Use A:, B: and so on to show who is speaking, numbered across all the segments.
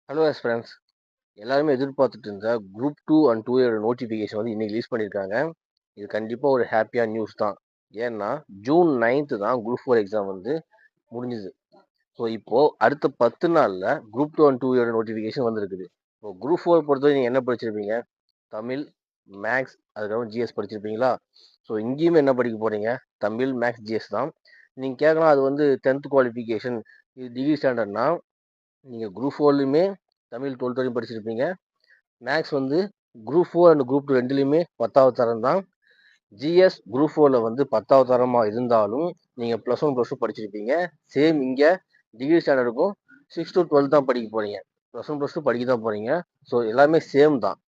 A: Hello friends, எல்லாருமே எதிர்பார்த்துட்டு இருந்த குரூப் 2 அண்ட் 2 ஓட நோட்டிஃபிகேஷன் வந்து இன்னைக்கு ரிலீஸ் பண்ணியிருக்காங்க. இது கண்டிப்பாக ஒரு ஹாப்பியான நியூஸ் தான். ஏன்னா ஜூன் 9th தான் குரூப் 4 எக்ஸாம் வந்து முடிஞ்சுது. ஸோ இப்போ அடுத்த 10 நாளில் குரூப் 2 அண்ட் 2 ஓட நோட்டிஃபிகேஷன் வந்திருக்குது. இப்போ குரூப் 4 பொறுத்தவரை நீங்கள் என்ன படிச்சிருப்பீங்க? தமிழ், மேக்ஸ், அதுக்கப்புறம் ஜிஎஸ் படிச்சிருப்பீங்களா? ஸோ இங்கேயுமே என்ன படிக்க போறீங்க? தமிழ், மேக்ஸ், ஜிஎஸ் தான். நீங்கள் கேட்கலாம், அது வந்து 10th குவாலிஃபிகேஷன், இது டிகிரி ஸ்டாண்டர்ட்னா நீங்கள் குரூப் 4லையுமே தமிழ் 12th வரையும் படிச்சிருப்பீங்க. மேக்ஸ் வந்து குரூப் 4 அண்ட் குரூப் 2 ரெண்டுலையுமே 10வது தரம் தான். ஜிஎஸ் குரூப் 4ல வந்து 10வது தரமாக இருந்தாலும் நீங்கள் +1 +2 படிச்சிருப்பீங்க. சேம் இங்கே டிகிரி ஸ்டாண்டர்டுக்கும் 6 to 12 தான் படிக்க போகிறீங்க. +1 +2 படிக்க தான் போகிறீங்க. ஸோ எல்லாமே சேம் தான்.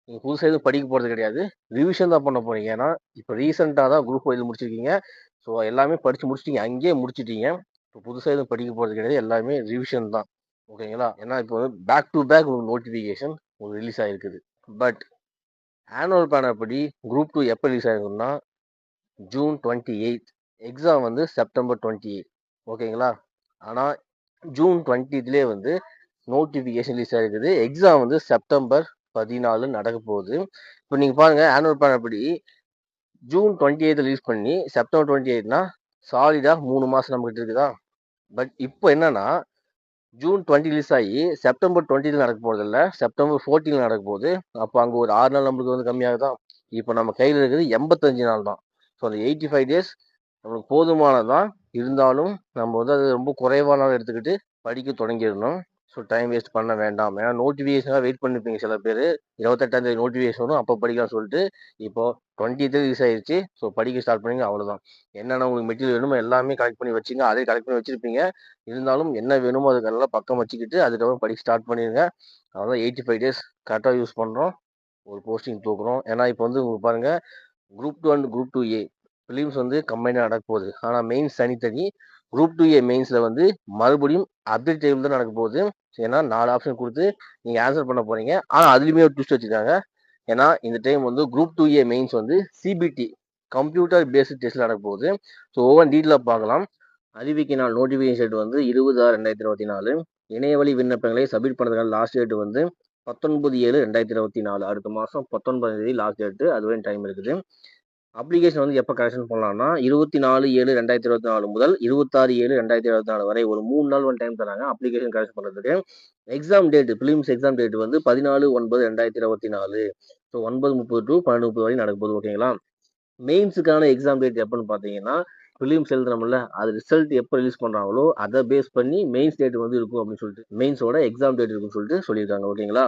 A: நீங்கள் புதுசாக எதுவும் படிக்க போகிறது கிடையாது, ரிவிஷன் தான் பண்ண போகிறீங்க. ஏன்னா இப்போ ரீசெண்டாக தான் குரூப் 4 முடிச்சிருக்கீங்க. ஸோ எல்லாமே படித்து முடிச்சிட்டீங்க, அங்கேயே முடிச்சிட்டீங்க. இப்போ புதுசாக எதுவும் படிக்க போகிறது கிடையாது, எல்லாமே ரிவிஷன் தான். ஓகேங்களா? ஏன்னா இப்போ வந்து பேக் டு பேக் உங்களுக்கு நோட்டிஃபிகேஷன் உங்களுக்கு ரிலீஸ் ஆகிருக்குது. பட் ஆனுவல் பிளான் படி குரூப் 2 எப்போ ரிலீஸ் ஆகிருக்குன்னா ஜூன் 28. எக்ஸாம் வந்து செப்டம்பர் 28. ஓகேங்களா? ஆனால் ஜூன் 20லே வந்து நோட்டிஃபிகேஷன் ரிலீஸ் ஆகிருக்குது. எக்ஸாம் வந்து செப்டம்பர் 14 நடக்க போகுது. இப்போ நீங்கள் பாருங்கள், ஆனுவல் பிளான் படி ஜூன் 28 ரிலீஸ் பண்ணி செப்டம்பர் 28னா சாலிடாக 3 மாதம் நம்மகிட்ட இருக்குதா? பட் இப்போ என்னன்னா ஜூன் 20 ரிலீஸ் ஆகி செப்டம்பர் 20 நடக்க போகிறது இல்லை, செப்டம்பர் 14 நடக்க போகுது. அப்போ அங்கே ஒரு 6 நாள் நம்மளுக்கு வந்து கம்மியாகுதா? இப்போ நம்ம கையில் இருக்கிறது 85 நாள் தான். ஸோ அந்த 85 டேஸ் நம்மளுக்கு போதுமானதான். இருந்தாலும் நம்ம வந்து அது ரொம்ப குறைவான நாள் எடுத்துக்கிட்டு படிக்க தொடங்கிடணும். ஸோ டைம் வேஸ்ட் பண்ண வேண்டாம். ஏன்னா நோட்டிஃபிகேஷனாக வெயிட் பண்ணிருப்பீங்க சில பேர், 28ஆம் தேதி நோட்டிஃபிகேஷன் வரும் அப்போ படிக்கலாம் சொல்லிட்டு. இப்போ 20th ரிலீஸ் ஆயிடுச்சு. ஸோ படிக்க ஸ்டார்ட் பண்ணிங்க, அவ்வளோதான். என்னென்ன உங்களுக்கு மெட்டீரியல் வேணுமோ எல்லாமே கலெக்ட் பண்ணி வச்சுங்க. அதே கலெக்ட் பண்ணி வச்சிருப்பீங்க. இருந்தாலும் என்ன வேணுமோ அதுக்கெல்லாம் பக்கம் வச்சுக்கிட்டு அதுக்கப்புறம் படிக்க ஸ்டார்ட் பண்ணிடுங்க. அவ்வளோதான். 85 டேஸ் கரெக்டாக யூஸ் பண்ணுறோம், ஒரு போஸ்டிங் தூக்குறோம். ஏன்னா இப்போ வந்து உங்களுக்கு பாருங்கள், group 2 and group 2A films வந்து கம்பைனாக நடக்க போகுது. ஆனால் மெயின்ஸ் தனித்தனி. குரூப் 2A மெயின்ஸில் வந்து மறுபடியும் அப்டேட் டைம் தான் நடக்க போகுது. ஏன்னா 4 ஆப்ஷன் கொடுத்து நீங்கள் ஆன்சர் பண்ண போகிறீங்க. ஆனால் அதுலேயுமே ஒரு ட்விஸ்ட் வச்சுருக்காங்க. ஏன்னா இந்த டைம் வந்து குரூப் 2A மெயின்ஸ் வந்து சிபிடி கம்ப்யூட்டர் பேஸ்டு டெஸ்ட் நடக்க போகுது. ஸோ ஒவ்வொரு டீட்டெயிலாக பார்க்கலாம். அறிவிக்கை நாள் நோட்டிஃபிகேஷன் வந்து 20/6/2024. இணையவழி விண்ணப்பங்களை சப்மிட் பண்ணுறதுக்கான லாஸ்ட் டேட் வந்து 19/7/2024. அடுத்த மாதம் 19ஆம் தேதி லாஸ்ட் டேட்டு. அதுவே டைம் இருக்குது. அப்ளிகேஷன் வந்து எப்போ கரெக்ஷன் பண்ணலாம்னா 24/7/2024 முதல் 26/7/2024 வரை ஒரு 3 நாள் வந்து டைம் தராங்க அப்ளிகேஷன் கரெக்ஷன் பண்ணுறதுக்கு. Exam date, films exam date வந்து 14/9/2024. ஸோ 9:30 to 12:30 வரை நடக்க போகுது. ஓகேங்களா? மெயின்ஸுக்கான எக்ஸாம் டேட் எப்போன்னு பார்த்தீங்கன்னா, ஃபிலிம்ஸ் எழுதுறோம்ல, அது ரிசல்ட் எப்போ ரிலீஸ் பண்ணுறாங்களோ அதை பேஸ் பண்ணி மெயின்ஸ் டேட் வந்து இருக்கும் அப்படின்னு சொல்லிட்டு, மெயின்ஸோட எக்ஸாம் டேட் இருக்குன்னு சொல்லிட்டு சொல்லியிருக்காங்க. ஓகேங்களா?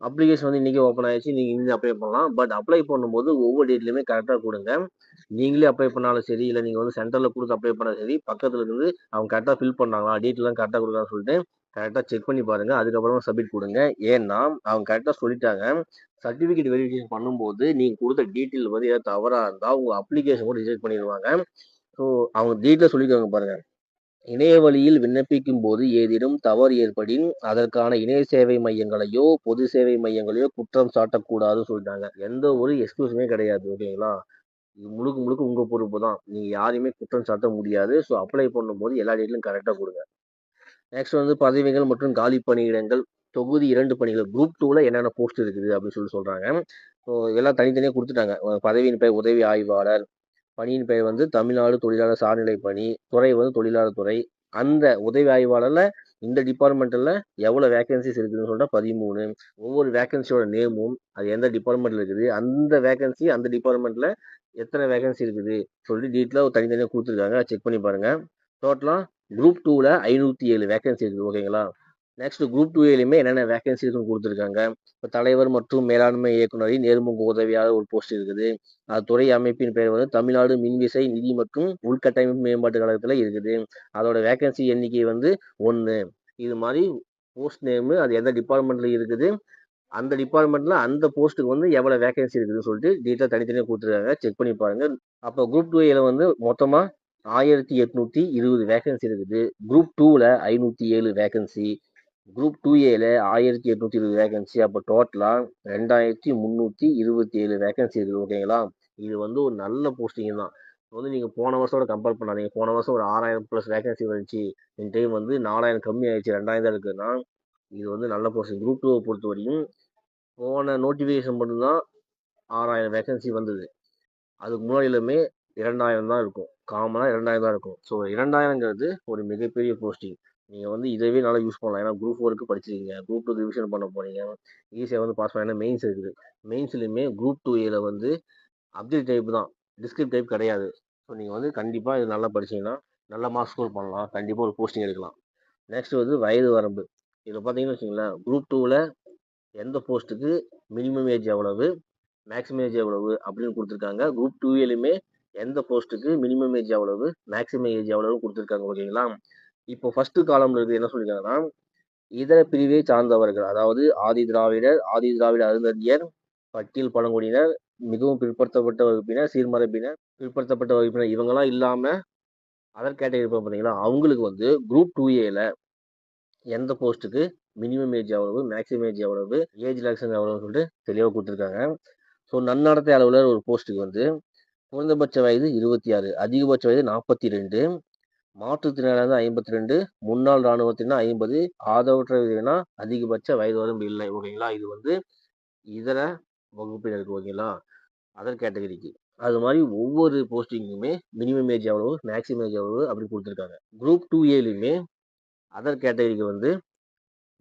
A: அப்ளிகேஷன் வந்து இன்றைக்கி ஓப்பன் ஆயிடுச்சு, நீங்கள் இன்னும் அப்ளை பண்ணலாம். பட் அப்ளை பண்ணும்போது ஒவ்வொரு டேட்லையுமே கரெக்டாக கொடுங்க. நீங்களே அப்ளை பண்ணாலும் சரி, இல்லை நீங்கள் வந்து சென்டரில் கொடுத்து அப்ளை பண்ணாலும் சரி, பக்கத்தில் இருந்து அவங்க கரெக்டாக ஃபில் பண்ணாங்களா, டீட்டெயிலாம் கரெக்டாக கொடுக்குறான்னு சொல்லிட்டு கரெக்டாக செக் பண்ணி பாருங்கள். அதுக்கப்புறமா சப்மிட் கொடுங்க. ஏன்னா அவங்க கரெக்டாக சொல்லிட்டாங்க, சர்டிஃபிகேட் வெரிஃபிகேஷன் பண்ணும்போது நீங்கள் கொடுத்த டீட்டெயில் வந்து ஏதாவது தவறாக இருந்தால் உங்கள் அப்ளிகேஷன் கூட ரிஜெக்ட் பண்ணிடுவாங்க. ஸோ அவங்க டீட்டெயில் சொல்லியிருக்காங்க பாருங்கள். இணைய வழியில் விண்ணப்பிக்கும் போது ஏதேனும் தவறு ஏற்படின் அதற்கான இணைய சேவை மையங்களையோ பொது சேவை மையங்களையோ குற்றம் சாட்டக்கூடாதுன்னு சொல்லிட்டாங்க. எந்த ஒரு எக்ஸ்கியூஸுமே கிடையாது. ஓகேங்களா? இது முழுக்க முழுக்க உங்கள் பொறுப்பு தான். நீங்கள் யாரையுமே குற்றம் சாட்ட முடியாது. ஸோ அப்ளை பண்ணும்போது எல்லா டீட்டெயிலும் கரெக்டாக கொடுங்க. நெக்ஸ்ட் வந்து பதவிகள் மற்றும் காலி பணியிடங்கள் தொகுதி 2 பணிகள் குரூப் 2ல என்னென்ன போஸ்ட் இருக்குது அப்படின்னு சொல்றாங்க. ஸோ எல்லாம் தனித்தனியாக கொடுத்துட்டாங்க. பதவியின் பெயர் உதவி ஆய்வாளர், பணியின் பெயர் வந்து தமிழ்நாடு தொழிலாளர் சார்நிலை பணி, துறை வந்து தொழிலாளர் துறை. அந்த உதவி ஆய்வாளர்ல இந்த டிபார்ட்மெண்ட்டில் எவ்வளோ வேகன்சிஸ் இருக்குதுன்னு சொல்லிட்டு 13. ஒவ்வொரு வேகன்சியோட நேமும், அது எந்த டிபார்ட்மெண்ட்டில் இருக்குது, அந்த வேகன்சி அந்த டிபார்ட்மெண்ட்டில் எத்தனை வேகன்சி இருக்குது சொல்லிட்டு டீட்டெயிலாக தனித்தனியாக கொடுத்துருக்காங்க. செக் பண்ணி பாருங்கள். டோட்டலாக குரூப் 2ல 507 வேகன்சி இருக்குது. ஓகேங்களா? நெக்ஸ்ட் குரூப் 2ஏலையுமே என்னென்ன வேகன்சி இருக்குன்னு கொடுத்துருக்காங்க. இப்போ தலைவர் மற்றும் மேலாண்மை இயக்குநரின் நேர்முக உதவியாளர் ஒரு போஸ்ட் இருக்குது. அது துறை அமைப்பின் பெயர் வந்து தமிழ்நாடு மின்விசை நிதி மற்றும் உள்கட்டமைப்பு மேம்பாட்டு கழகத்தில் இருக்குது. அதோட வேகன்சி எண்ணிக்கை வந்து 1. இது மாதிரி போஸ்ட் நேமு, அது எந்த டிபார்ட்மெண்ட்டில் இருக்குது, அந்த டிபார்ட்மெண்ட்டில் அந்த போஸ்ட்டுக்கு வந்து எவ்வளோ வேகன்சி இருக்குதுன்னு சொல்லிட்டு டீட்டெயில் தனித்தனியாக கொடுத்துருக்காங்க. செக் பண்ணி பாருங்கள். அப்போ குரூப் 2ஏல வந்து மொத்தமாக 1820 வேகன்சி இருக்குது. குரூப் 2ல 507 வேகன்சி. குரூப் 2ஏல 1820 வேகன்சி. அப்போ டோட்டலாக 2327 வேகன்சி இருக்குது. ஓகேங்களா? இது வந்து ஒரு நல்ல போஸ்டிங் தான். வந்து நீங்கள் போன வருஷத்தோட கம்பேர் பண்ணாதீங்க. போன வருஷம் ஒரு 6000 + வேகன்சி வந்துச்சு. இந்த டைம் வந்து 4000 கம்மி ஆயிடுச்சு, 2000 தான் இருக்குதுன்னா இது வந்து நல்ல போஸ்டிங். குரூப் 2 பொறுத்த வரையும் போன நோட்டிஃபிகேஷன் மட்டும்தான் 6000 வேகன்சி வந்தது. அதுக்கு முன்னாடியிலுமே 2000 தான் இருக்கும். காமனாக 2000 தான் இருக்கும். ஸோ 2000ங்கிறது ஒரு மிகப்பெரிய போஸ்டிங். நீங்கள் வந்து இதவே நல்லா யூஸ் பண்ணலாம். ஏன்னா குரூப் 4க்கு படிச்சிருக்கீங்க, குரூப் 2 ரிவிஷன் பண்ண போறீங்க, ஈஸியாக வந்து பாஸ் பண்ண. மெயின்ஸ் இருக்குது. மெயின்ஸ்லையுமே குரூப் 2A வந்து அப்ஜெக்ட் டைப் தான், டிஸ்கிரிப்ட் டைப் கிடையாது. ஸோ நீங்கள் வந்து கண்டிப்பாக இது நல்லா படிச்சீங்கன்னா நல்ல மார்க் ஸ்கோர் பண்ணலாம், கண்டிப்பாக ஒரு போஸ்டிங் எடுக்கலாம். நெக்ஸ்ட் வந்து வயது வரம்பு. இதில் பார்த்தீங்கன்னு வச்சுங்களேன், குரூப் 2வில் எந்த போஸ்ட்டுக்கு மினிமம் ஏஜ் எவ்வளவு, மேக்ஸிமம் ஏஜ் எவ்வளவு அப்படின்னு கொடுத்துருக்காங்க. குரூப் 2A எந்த போஸ்ட்டுக்கு மினிமம் ஏஜ் எவ்வளவு, மேக்ஸிமம் ஏஜ் எவ்வளவு கொடுத்துருக்காங்க. ஓகேங்களா? இப்போ ஃபர்ஸ்ட் காலம்ல இருக்கு என்ன சொல்லியிருக்காங்கன்னா, இதர பிரிவை சார்ந்தவர்கள், அதாவது ஆதி திராவிடர், ஆதி திராவிட அருந்ததியர், பட்டியல் பழங்குடியினர், மிகவும் பிற்படுத்தப்பட்ட வகுப்பினர், சீர்மரபினர், பிற்படுத்தப்பட்ட வகுப்பினர், இவங்கெல்லாம் இல்லாம அதர் கேட்டகரி இருப்பாங்க பார்த்தீங்களா, அவங்களுக்கு வந்து குரூப் 2A எந்த போஸ்ட்டுக்கு மினிமம் ஏஜ் எவ்வளவு, மேக்ஸிமம் ஏஜ் எவ்வளவு, ஏஜ் ரிலாக்ஸேஷன் எவ்வளவுன்னு சொல்லிட்டு தெளிவாக கொடுத்துருக்காங்க. ஸோ நன்னடத்தை அலுவலர் ஒரு போஸ்ட்டுக்கு வந்து குறைந்தபட்ச வயது 26, அதிகபட்ச வயது 42, மாற்றுத்திறனாளர் 52, முன்னாள் இராணுவத்தினர் 50, ஆதரவற்ற விதவினா அதிகபட்ச வயது வரம்பு இல்லை. ஓகேங்களா? இது வந்து இதர வகுப்பினருக்கு. ஓகேங்களா? அதர் கேட்டகரிக்கு. அது மாதிரி ஒவ்வொரு போஸ்டிங்குமே மினிமம் ஏஜ் எவ்வளவு, மேக்ஸிமம் ஏஜ் எவ்வளவு அப்படி கொடுத்துருக்காங்க. குரூப் 2Aலையுமே அதர் கேட்டகரிக்கு வந்து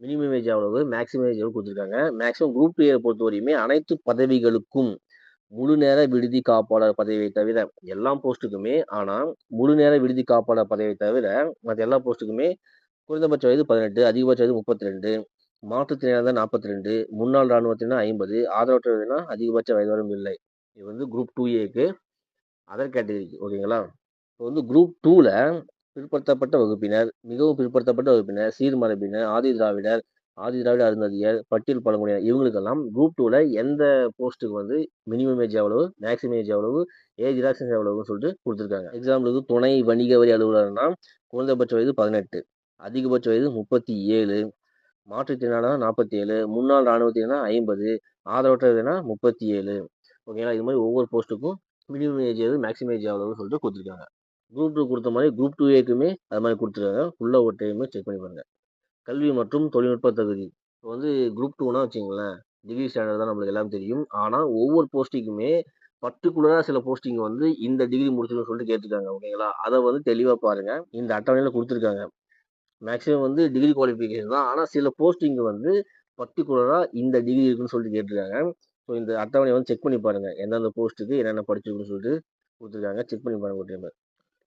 A: மினிமம் ஏஜ் எவ்வளவு, மேக்ஸிமம் ஏஜ் எவ்வளவு கொடுத்துருக்காங்க. மேக்ஸிமம் குரூப் 2A பொறுத்தவரையுமே அனைத்து பதவிகளுக்கும் முழு நேர விடுதி காப்பாளர் பதவியை தவிர எல்லா போஸ்ட்டுக்குமே, ஆனால் முழு நேர விடுதி காப்பாளர் பதவியை தவிர மற்ற எல்லா போஸ்ட்டுக்குமே குறைந்தபட்ச வயது 18, அதிகபட்ச வயது 32, மாற்றுத்திறனாளர் 42, முன்னாள் இராணுவத்தினர் 50, ஆதரவற்றவர்னா அதிகபட்ச வயது வரம்பு இல்லை. இது வந்து குரூப் 2Aக்கு அதர் கேட்டகரிக்கு. ஓகேங்களா? இப்போ வந்து குரூப் 2ல பிற்படுத்தப்பட்ட வகுப்பினர், மிகவும் பிற்படுத்தப்பட்ட வகுப்பினர், சீர்மரபினர், ஆதி திராவிடர், ஆதி திராவிட அருந்ததியர், பட்டியல் பழங்குடியினர், இவங்களுக்கெல்லாம் குரூப் 2ல எந்த போஸ்ட்டுக்கு வந்து மினிமம் ஏஜ் எவ்வளவு, மேக்ஸிமம் ஏஜ் எவ்வளவு, ஏஜ் ரிலாக்ஸேஷன் எவ்வளவுன்னு சொல்லிட்டு கொடுத்துருக்காங்க. எக்ஸாம்பிளுக்கு துணை வணிக வரி அலுவலர்னா குறைந்தபட்ச வயது 18, அதிகபட்ச வயது 37, மாற்றுத்திறனாளர் 47, முன்னாள் இராணுவத்தினர் 50, ஆதரவற்றவர்னா 37. ஓகேங்களா? இது மாதிரி ஒவ்வொரு போஸ்ட்டுக்கும் மினிமம் ஏஜ் எவ்வளவு, மேக்ஸிமம் ஏஜ் எவ்வளவுன்னு சொல்லிட்டு கொடுத்துருக்காங்க. குரூப் 2 கொடுத்த மாதிரி குரூப் 2Aக்குமே அது மாதிரி கொடுத்துருக்காங்க. ஃபுல்லாக ஒரு டைமே செக் பண்ணி பாருங்க. கல்வி மற்றும் தொழில்நுட்ப தகுதி. இப்போ வந்து குரூப் 2னா வச்சுங்களேன், டிகிரி ஸ்டாண்டர்ட் தான் நம்மளுக்கு எல்லாம் தெரியும். ஆனால் ஒவ்வொரு போஸ்டிங்குமே பர்டிகுலராக சில போஸ்டிங் வந்து இந்த டிகிரி முடிச்சிருக்குன்னு சொல்லிட்டு கேட்டிருக்காங்க. ஓகேங்களா? அதை வந்து தெளிவாக பாருங்க. இந்த அட்டவணையில் கொடுத்துருக்காங்க. மேக்ஸிமம் வந்து டிகிரி குவாலிஃபிகேஷன் தான். ஆனால் சில போஸ்டிங் வந்து பர்டிகுலராக இந்த டிகிரி இருக்குன்னு சொல்லிட்டு கேட்டிருக்காங்க. ஸோ இந்த அட்டவணையை வந்து செக் பண்ணி பாருங்க. எந்தெந்த போஸ்ட்டுக்கு என்னென்ன படிச்சிருக்குன்னு சொல்லிட்டு கொடுத்துருக்காங்க. செக் பண்ணி பாருங்க ஒரு டைம்.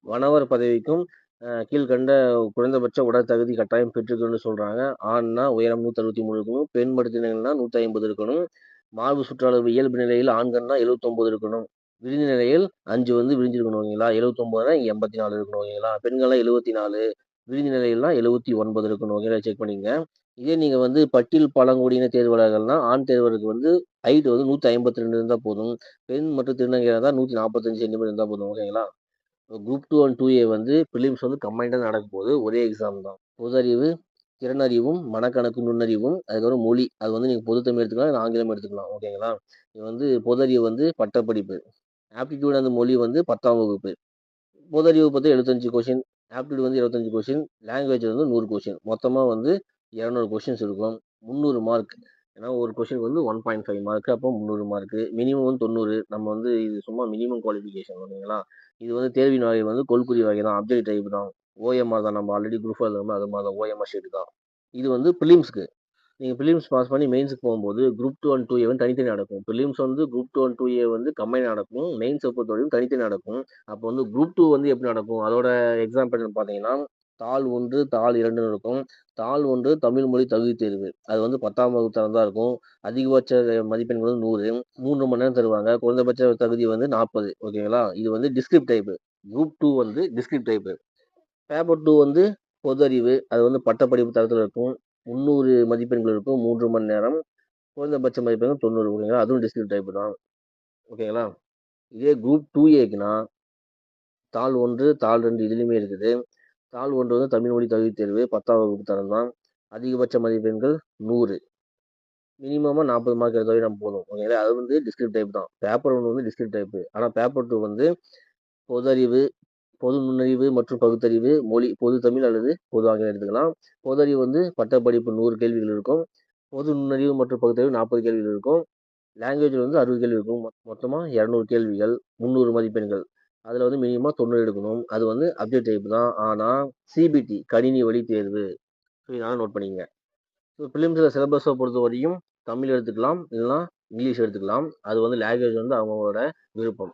A: வனவர் பதவிக்கும் கீழ்கண்ட குறைந்தபட்ச உடல் தகுதி கட்டாயம் பெற்றிருக்கணும்னு சொல்றாங்க. ஆண்னா உயரம் 163 இருக்கணும், பெண் படுத்தினங்கன்னா 150 இருக்கணும், மார்பு சுற்றளவு இயல்பு நிலையில் ஆண்கள்னா 79 இருக்கணும், விரிந்த நிலையில் 5 வந்து விரிஞ்சிருக்கணும். ஓகேங்களா? 79 84 இருக்கணும். ஓகேங்களா? பெண்கள்லாம் 74, விரிந்த நிலையில்னா 79 இருக்கணும். ஓகேங்களா? செக் பண்ணிங்க. இதே நீங்க வந்து பட்டியல் பழங்குடியின தேர்வாளர்கள்னா ஆண் தேர்வருக்கு வந்து ஹைட் வந்து 152 இருந்தால் போதும், பெண் மற்றும் திருநங்கையாக இருந்தால் 145 சென்டிமீட்டர் இருந்தால் போதும். ஓகேங்களா? குரூப் 2 அண்ட் 2A வந்து ப்ரிலிம்ஸ் வந்து கம்பைண்டாக நடக்க போகுது. ஒரே எக்ஸாம் தான். பொதறிவு, திறனறிவும், மனக்கணக்கு நுண்ணறிவும், அதுக்கப்புறம் மொழி. அது வந்து நீங்கள் பொது தமிழ் எடுத்துக்கலாம், இல்லை ஆங்கிலம் எடுத்துக்கலாம். ஓகேங்களா? இது வந்து பொதறிவு வந்து பட்டப்படிப்பு. ஆப்டிடியூட் அந்த மொழி வந்து 10ஆம் வகுப்பு. பொதறிவு பற்றி 75 கொஷின், ஆப்டிடியூட் வந்து 25 கொஷின், லாங்குவேஜ் வந்து 100 கொஷின். மொத்தமாக வந்து 200 கொஷின்ஸ் இருக்கும். 300 மார்க். ஏன்னா ஒரு கொஷினுக்கு வந்து 1.5 மார்க், அப்போ 300 மார்க்கு. மினிமம் வந்து 90. நம்ம வந்து இது சும்மா மினிமம் குவாலிஃபிகேஷன். ஓகேங்களா? இது வந்து தேர்வின் வகை வந்து கொள்குறி வகை தான், அப்ஜெக்ட் டைப் தான், ஓஎம்ஆர் தான். நம்ம ஆல்ரெடி குரூப் எழுதுறோம் அது மாதிரி தான், ஓஎம்ஆர் ஷீட் தான். இது வந்து ப்ரிலிம்ஸ்க்கு. நீங்கள் ப்ரிலிம்ஸ் பாஸ் பண்ணி மெயின்ஸுக்கு போகும்போது குரூப் 2 அண்ட் 2A வந்து தனித்தனி நடக்கும். ப்ரிலிம்ஸ் வந்து குரூப் 2 அண்ட் 2A வந்து கம்பைன் நடக்கும். மெயின்ஸை பொறுத்தவரைக்கும் தனித்தனி நடக்கும். அப்போ வந்து குரூப் 2 வந்து எப்படி நடக்கும், அதோட எக்ஸாம்பிள் பார்த்தீங்கன்னா தாள் 1, தாள் 2ன்னு இருக்கும். தாள் 1 தமிழ் மொழி தகுதி தேர்வு. அது வந்து 10ஆம் வகுப்பு தரம் தான் இருக்கும். அதிகபட்ச மதிப்பெண்கள் வந்து 100, 3 மணி நேரம் தருவாங்க. குறைந்தபட்ச தகுதி வந்து 40. ஓகேங்களா? இது வந்து டிஸ்கிரிப்ட் டைப்பு. குரூப் 2 வந்து டிஸ்கிரிப்ட் டைப்பு. பேப்பர் 2 வந்து பொது அறிவு. அது வந்து பட்டப்படிப்பு தரத்தில் இருக்கும். 300 மதிப்பெண்கள் இருக்கும். 3 மணி நேரம். குறைந்தபட்ச மதிப்பெண்கள் 90. ஓகேங்களா? அதுவும் டிஸ்கிரிப்ட் டைப் தான். ஓகேங்களா? இதே குரூப் 2Aக்குன்னா தாள் 1, தாள் 2 இதுலையுமே இருக்குது. தாள் 1 வந்து தமிழ் மொழி தகுதி தேர்வு, 10ஆம் வகுப்பு தரம் தான். அதிகபட்ச மதிப்பெண்கள் 100. மினிமமாக 40 மார்க் எடுத்தாவே நம்ம போதும். ஓகேங்களா? அது வந்து டிஸ்கிரிப்ட் டைப் தான். பேப்பர் 1 வந்து டிஸ்கிரிப்ட் டைப்பு. ஆனால் பேப்பர் 2 வந்து பொது அறிவு, பொது நுண்ணறிவு மற்றும் பகுத்தறிவு, மொழி, பொது தமிழ் அல்லது பொது ஆங்கிலம் எடுத்துக்கலாம். பொது அறிவு வந்து பட்டப்படிப்பு 100 கேள்விகள் இருக்கும். பொது நுண்ணறிவு மற்றும் பகுத்தறிவு 40 கேள்விகள் இருக்கும். லாங்குவேஜில் வந்து 60 கேள்வி இருக்கும். மொத்தமாக 200 கேள்விகள், 300 மதிப்பெண்கள். அதில் வந்து மினிமம் 90 எடுக்கணும். அது வந்து அப்ஜெக்ட் டைப் தான். ஆனால் சிபிடி கணினி வழி தேர்வு. ஸோ இதனால் நோட் பண்ணிக்கங்க. ஸோ ஃபிலிம்ஸில் சிலபஸை பொறுத்த வரையும் தமிழ் எடுத்துக்கலாம், இல்லைனா இங்கிலீஷ் எடுத்துக்கலாம். அது வந்து லாங்குவேஜ் வந்து அவங்களோட விருப்பம்.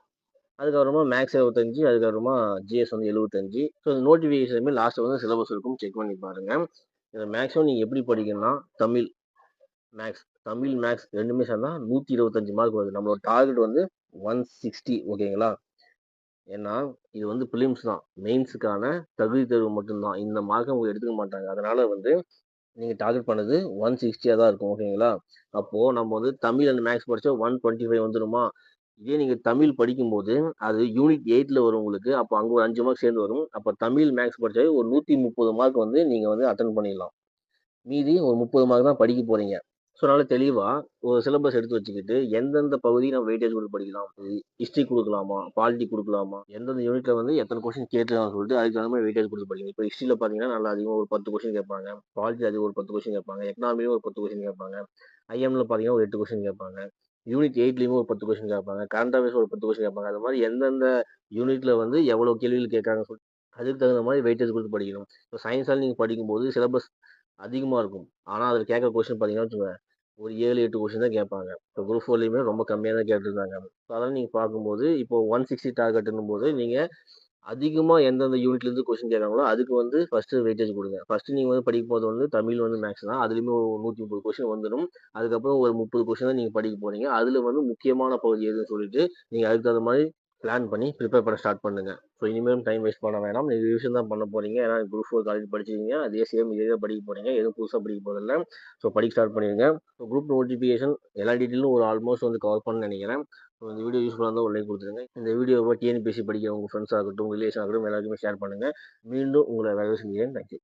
A: அதுக்கப்புறமா மேக்ஸ் 75, அதுக்கப்புறமா ஜிஎஸ் வந்து 75. ஸோ இந்த நோட்டிஃபிகேஷனுமே லாஸ்ட்டில் வந்து சிலபஸ் இருக்கும், செக் பண்ணி பாருங்கள். இதில் மேக்ஸிமம் நீங்கள் எப்படி படிக்கணும்னா தமிழ், மேக்ஸ் ரெண்டுமே சேர்ந்தா 125 மார்க் வருது. நம்மளோட டார்கெட் வந்து 160. ஓகேங்களா? ஏன்னா இது வந்து பிலிம்ஸ் தான், மெயின்ஸுக்கான தகுதி தேர்வு மட்டும்தான். இந்த மார்க்கை உங்களுக்கு எடுத்துக்க மாட்டாங்க. அதனால வந்து நீங்கள் டார்கெட் பண்ணது 160 தான் இருக்கும். ஓகேங்களா? அப்போது நம்ம வந்து தமிழ் அண்ட் மேக்ஸ் படித்தா 125 வந்துடுமா? இதே நீங்கள் தமிழ் படிக்கும்போது அது யூனிட் 8ல் வரும் உங்களுக்கு. அப்போ அங்கே ஒரு 5 மார்க் சேர்ந்து வரும். அப்போ தமிழ் மேக்ஸ் படித்தாவே ஒரு 130 மார்க் வந்து நீங்கள் வந்து அட்டன் பண்ணிடலாம். மீதி ஒரு 30 மார்க் தான் படிக்க போகிறீங்க. ஸோ அதனால் தெளிவாக ஒரு சிலபஸ் எடுத்து வச்சுக்கிட்டு எந்தெந்த பகுதி நம்ம வெயிட்டேஜ் கொடுத்து படிக்கலாம், ஹிஸ்ட்ரி கொடுக்கலாமா, பாலிட்டி கொடுக்கலாமா, எந்தெந்த யூனிட்டில் வந்து எத்தனை கொஸ்டின் கேட்டுருக்காங்கன்னு சொல்லிட்டு அதுக்கு தகுந்த மாதிரி வெயிட்டேஜ் கொடுத்து படிக்கணும். இப்போ ஹிஸ்ட்ரியில் பார்த்தீங்கன்னா நல்லா அதிகமாக ஒரு 10 கொஸ்டின் கேட்பாங்க, பாலிட்டி அதிகம் ஒரு 10 கொஸ்டின் கேட்பாங்க, எக்கனாமியும் ஒரு 10 கொஸ்டின் கேட்பாங்க, ஐஎம்ல பார்த்தீங்கன்னா ஒரு 8 கொஸ்டின் கேட்பாங்க, யூனிட் 8லேயும் ஒரு 10 கொஸ்டின் கேட்பாங்க, கரண்ட் அஃபேர்ஸ் ஒரு 10 கொஸ்டின் கேட்பாங்க. அது மாதிரி எந்தெந்த யூனிட்டில் வந்து எவ்வளோ கேள்விகள் கேட்குறாங்கன்னு சொல்லிட்டு அதுக்கு தகுந்த மாதிரி வெயிட்டேஜ் கொடுத்து படிக்கணும். இப்போ சயின்ஸால் நீங்கள் படிக்கும்போது சிலபஸ் அதிகமாக இருக்கும். ஆனால் அதில் கேட்குற கொஸ்டின் பார்த்தீங்கன்னா வச்சுக்கோங்க, ஒரு 7, 8 கொஸ்டின் தான் கேட்பாங்க. இப்போ குரூப் 4லையுமே ரொம்ப கம்மியாக தான் கேட்டிருந்தாங்க. ஸோ அதெல்லாம் நீங்கள் பார்க்கும்போது இப்போ 160 டார்கெட்டுன்னும் போது நீங்கள் அதிகமாக எந்தெந்த யூனிட்லேருந்து கொஸ்டின் கேட்குறாங்களோ அதுக்கு வந்து ஃபஸ்ட்டு வெயிட்டேஜ் கொடுங்க. ஃபஸ்ட்டு நீங்கள் வந்து படிக்க போகிறது வந்து தமிழ் வந்து மேக்ஸ் தான். அதுலேயுமே ஒரு 130 கொஸ்டின் வந்துடும். அதுக்கப்புறம் ஒரு 30 கொஸ்டின் தான் நீங்கள் படிக்க போகிறீங்க. அதில் வந்து முக்கியமான பகுதி எதுன்னு சொல்லிட்டு நீங்கள் அதுக்கு தகுந்த மாதிரி பிளான் பண்ணி ப்ரிப்பேர் பண்ண ஸ்டார்ட் பண்ணுங்க. ஸோ இனிமேலும் டைம் வேஸ்ட் பண்ண வேணாம். நீங்கள் ரிவிஷன் தான் பண்ண போகிறீங்க. ஏன்னா குரூப் 4 காலேஜ் படிச்சிருக்கீங்க. அதே சேம் இதே தான் படிக்க போகிறீங்க. எதுவும் புதுசாக படிக்க போகிறதில்ல. ஸோ படிக்க ஸ்டார்ட் பண்ணிடுங்க. ஸோ குரூப் நோட்டிஃபிகேஷன் எல்லா டீட்டெயிலும் ஒரு ஆல்மோஸ்ட் வந்து கவர் பண்ண நினைக்கிறேன். ஸோ இந்த வீடியோ யூஸ்ஃபுல்லாக இருந்தால் ஒரு லைக் கொடுத்துருங்க. இந்த வீடியோவை டிஎன்பிஎஸ்சி படிக்கிற உங்கள் ஃப்ரெண்ட்ஸாக இருக்கட்டும், ரிலேஷன் ஆகட்டும் எல்லாருக்குமே ஷேர் பண்ணுங்கள். மீண்டும் உங்களை வரவேற்கிறேன். தேங்க்யூ.